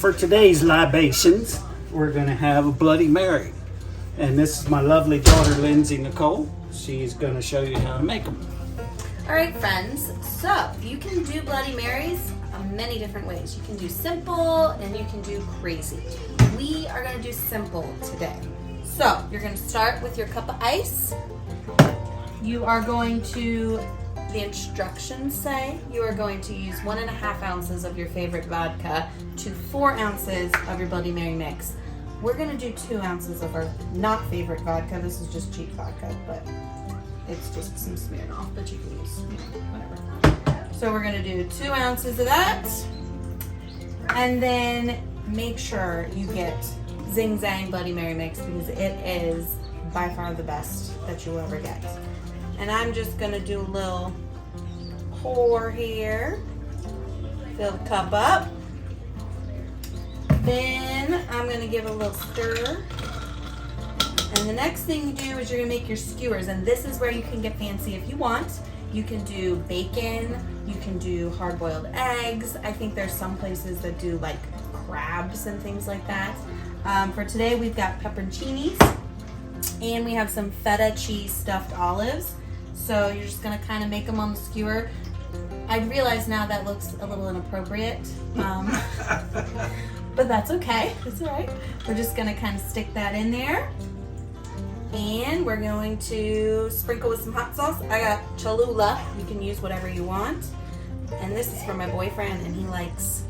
for today's libations, we're gonna have a Bloody Mary. And this is my lovely daughter, Lindsay Nicole. She's gonna show you how to make them. All right, friends, so you can do Bloody Marys many different ways. You can do simple and you can do crazy. We are gonna do simple today. So you're gonna start with your cup of ice. You are going to, the instructions say, you are going to use 1.5 ounces of your favorite vodka to 4 ounces of your Bloody Mary mix. We're gonna do 2 ounces of our not favorite vodka. This is just cheap vodka, but it's just some Smirnoff, but you can use, whatever. So we're gonna do 2 ounces of that. And then make sure you get Zing Zang Bloody Mary mix because it is by far the best that you'll ever get. And I'm just gonna do a little pour here. Fill the cup up. Then I'm gonna give a little stir. And the next thing you do is you're gonna make your skewers. And this is where you can get fancy if you want. You can do bacon, you can do hard-boiled eggs. I think there's some places that do like crabs and things like that. For today, we've got pepperoncinis and we have some feta cheese stuffed olives. So you're just gonna kind of make them on the skewer. I realize now that looks a little inappropriate, but that's okay, it's all right. We're just gonna kind of stick that in there. And we're going to sprinkle with some hot sauce. I got Cholula, you can use whatever you want. And this is for my boyfriend and he likes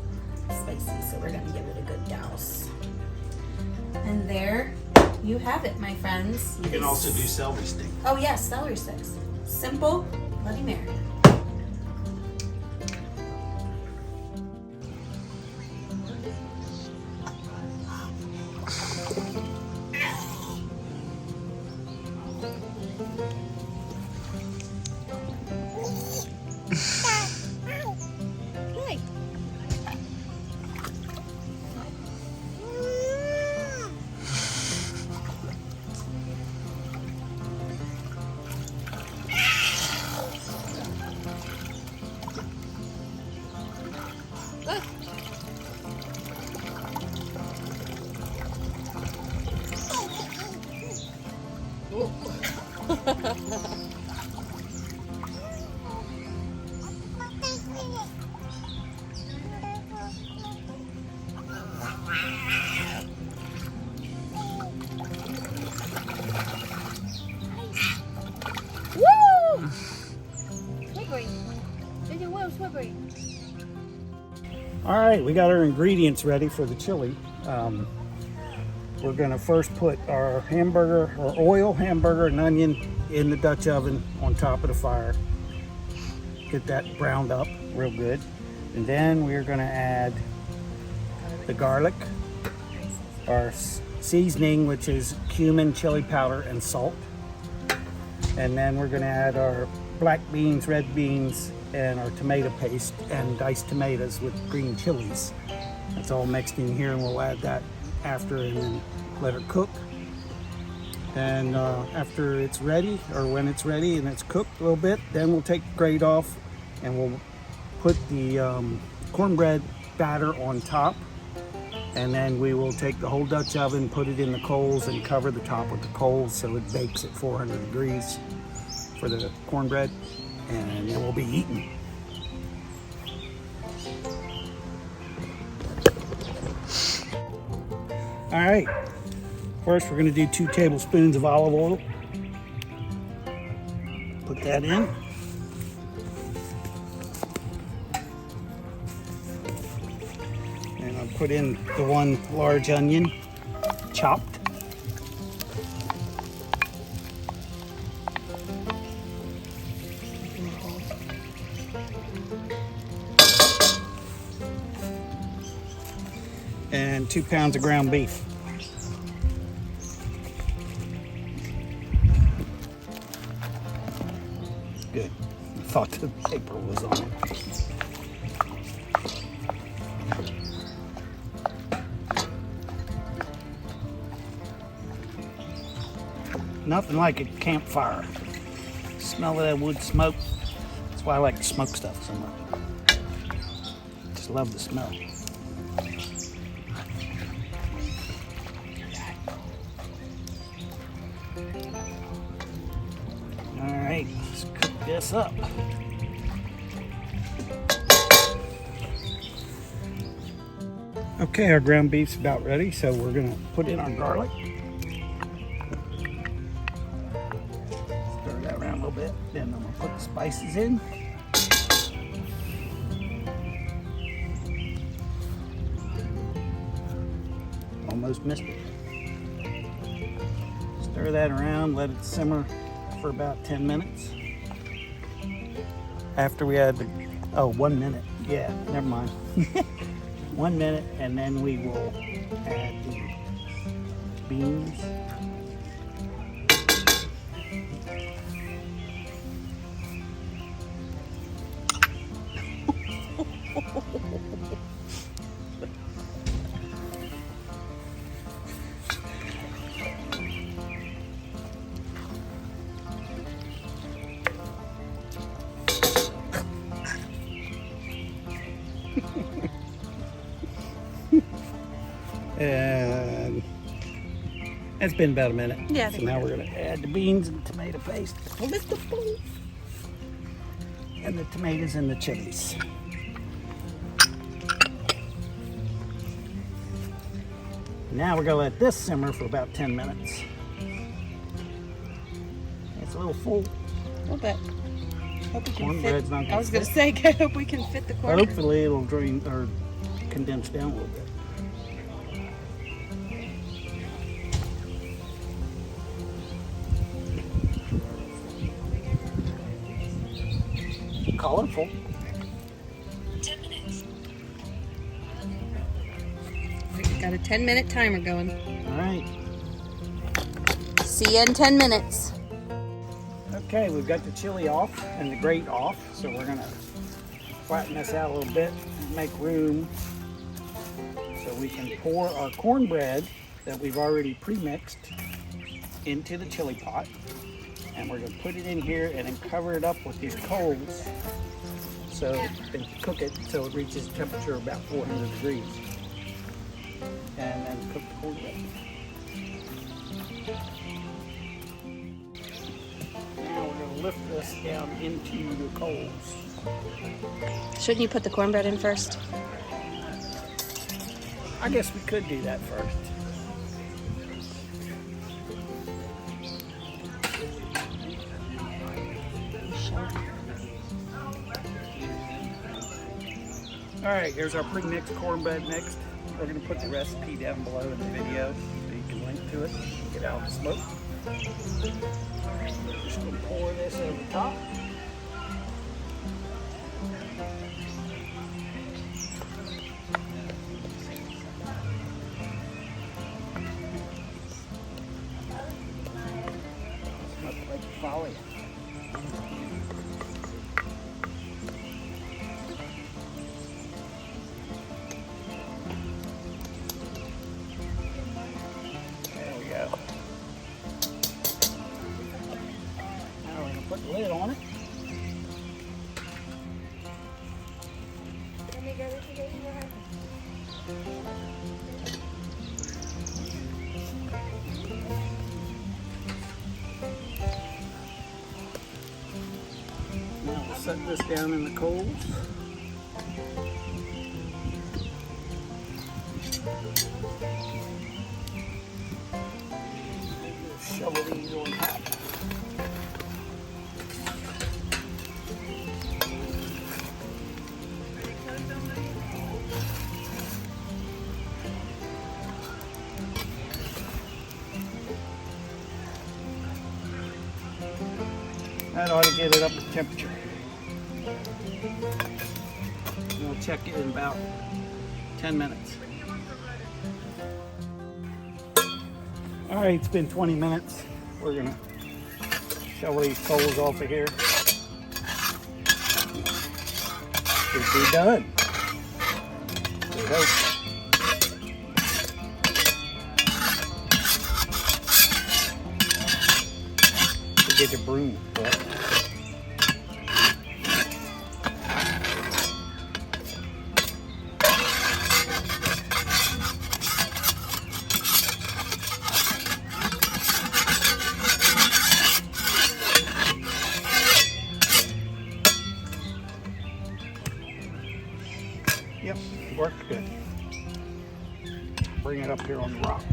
spicy, so we're gonna give it a good douse. And there you have it, my friends. You can also do celery sticks. Oh yes, celery sticks. Simple Bloody Mary. All right, we got our ingredients ready for the chili. We're gonna first put our hamburger, or oil hamburger and onion in the Dutch oven on top of the fire. Get that browned up real good. And then we're gonna add the garlic, our seasoning, which is cumin, chili powder, and salt. And then we're gonna add our black beans, red beans, and our tomato paste and diced tomatoes with green chilies. That's all mixed in here, and we'll add that after and then let it cook. And after it's ready, or when it's ready and it's cooked a little bit, then we'll take the grate off and we'll put the cornbread batter on top. And then we will take the whole Dutch oven, put it in the coals, and cover the top with the coals so it bakes at 400 degrees for the cornbread. And it will be eaten. All right, first we're gonna do 2 tablespoons of olive oil. Put that in. And I'll put in the 1 large onion, chopped. And 2 pounds of ground beef. Good. I thought the paper was on it. Nothing like a campfire. Smell of that wood smoke. That's why I like to smoke stuff so much. Just love the smell. All right, let's cook this up. Okay, our ground beef's about ready, so we're gonna put in our garlic. Stir that around a little bit, then I'm gonna put the spices in. Almost missed it. Stir that around, let it simmer for about 10 minutes. After we add the, 1 minute. Yeah, never mind. 1 minute, and then we will add the beans. And it's been about a minute. Yeah. So now we're going to add the beans and tomato paste. And the tomatoes and the chilies. Now we're going to let this simmer for about 10 minutes. It's a little full. A little bit. Hope we can Cornbread's fit. not I was gonna gonna say, I hope we can fit the cornbread. Hopefully it'll drain or condense down a little bit. Colorful. 10 minutes. We've got a 10-minute timer going. All right. See you in 10 minutes. Okay, we've got the chili off and the grate off, so we're gonna flatten this out a little bit and make room so we can pour our cornbread that we've already pre-mixed into the chili pot. And we're gonna put it in here and then cover it up with these coals and cook it so it reaches a temperature of about 400 degrees. And then cook the cornbread. Now we're gonna lift this down into the coals. Shouldn't you put the cornbread in first? I guess we could do that first. All right, here's our pre-mixed cornbread mixed. We're gonna put the recipe down below in the video so you can link to it, get out the smoke. Just gonna pour this over the top. Smells like folly. Put the lid on it. Now we'll set this down in the coals. Shovel these on top. That ought to get it up to temperature. We'll check it in about 10 minutes. All right, it's been 20 minutes. We're gonna shovel these coals off of here. Should be done. We hope. Get your broom. Right? up here on the rock.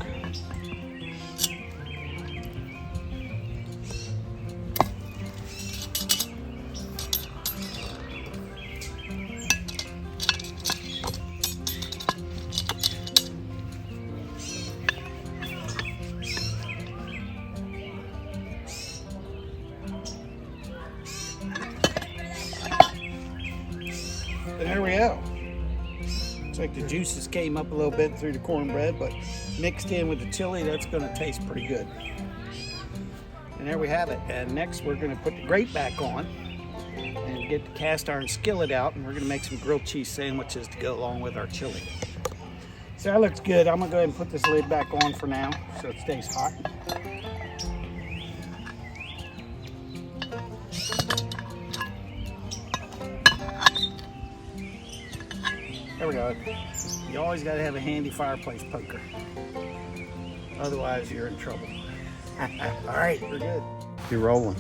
And there we go. Looks like the juices came up a little bit through the cornbread, but mixed in with the chili, that's going to taste pretty good. And there we have it. And next we're going to put the grate back on and get the cast iron skillet out, and we're going to make some grilled cheese sandwiches to go along with our chili. So that looks good. I'm going to go ahead and put this lid back on for now so it stays hot. There we go. You always got to have a handy fireplace poker. Otherwise, you're in trouble. All right, we're good. You're rolling.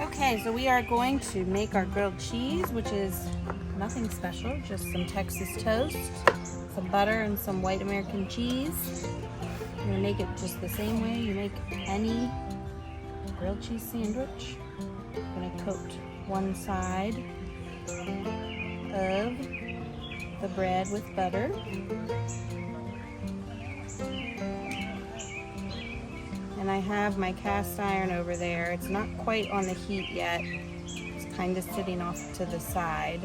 Okay, so we are going to make our grilled cheese, which is nothing special, just some Texas toast, some butter, and some white American cheese. I'm gonna make it just the same way you make any grilled cheese sandwich. I'm gonna coat one side of the bread with butter. And I have my cast iron over there. It's not quite on the heat yet. It's kind of sitting off to the side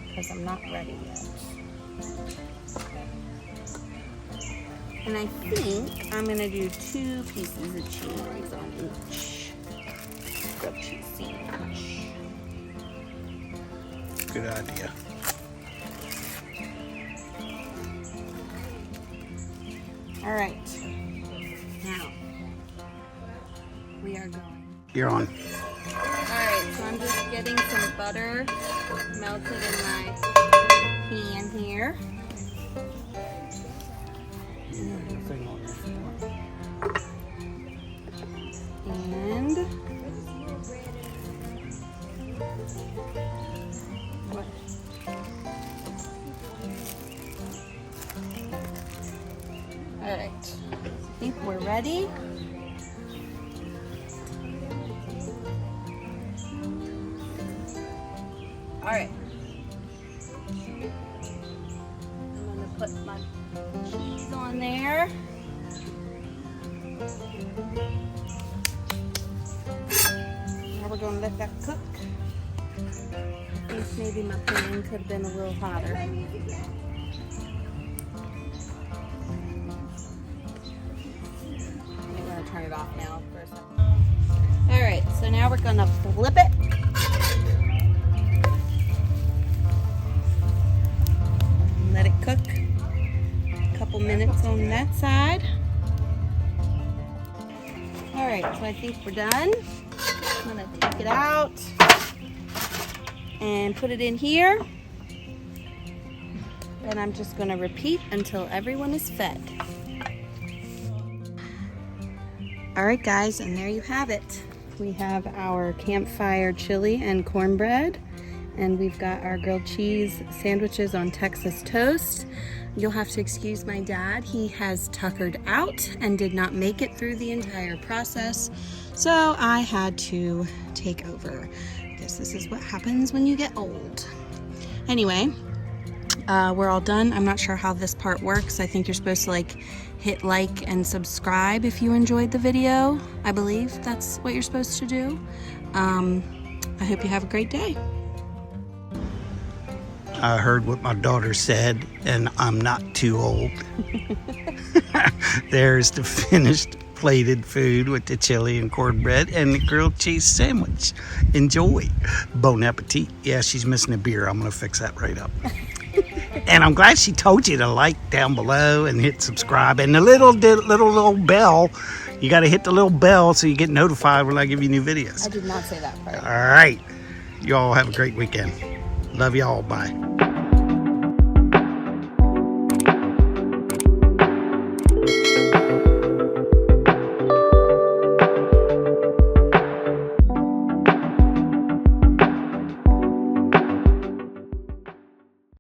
because I'm not ready yet. And I think I'm gonna do 2 pieces of cheese on each grilled cheese sandwich. Good idea. All right, now we are going. You're on. All right, so I'm just getting some butter melted in my pan here. And what? All right, I think we're ready. All right, I'm gonna put my cheese on there. Now we're gonna let that cook. I think maybe my pan could have been a little hotter. Turn it off now for a second. All right, so now we're gonna flip it. Let it cook a couple minutes on that side. All right, so I think we're done. I'm gonna take it out and put it in here. And I'm just gonna repeat until everyone is fed. All right, guys, and there you have it. We have our campfire chili and cornbread, and we've got our grilled cheese sandwiches on Texas toast. You'll have to excuse my dad. He has tuckered out and did not make it through the entire process, so I had to take over. I guess this is what happens when you get old. Anyway, we're all done. I'm not sure how this part works. I think you're supposed to hit like and subscribe if you enjoyed the video. I believe that's what you're supposed to do. I hope you have a great day. I heard what my daughter said, and I'm not too old. There's the finished plated food with the chili and cornbread and the grilled cheese sandwich. Enjoy. Bon appetit. Yeah, she's missing a beer. I'm going to fix that right up. And I'm glad she told you to like down below and hit subscribe. And the little bell, you got to hit the little bell so you get notified when I give you new videos. I did not say that part. All right. You all have a great weekend. Love y'all. Bye.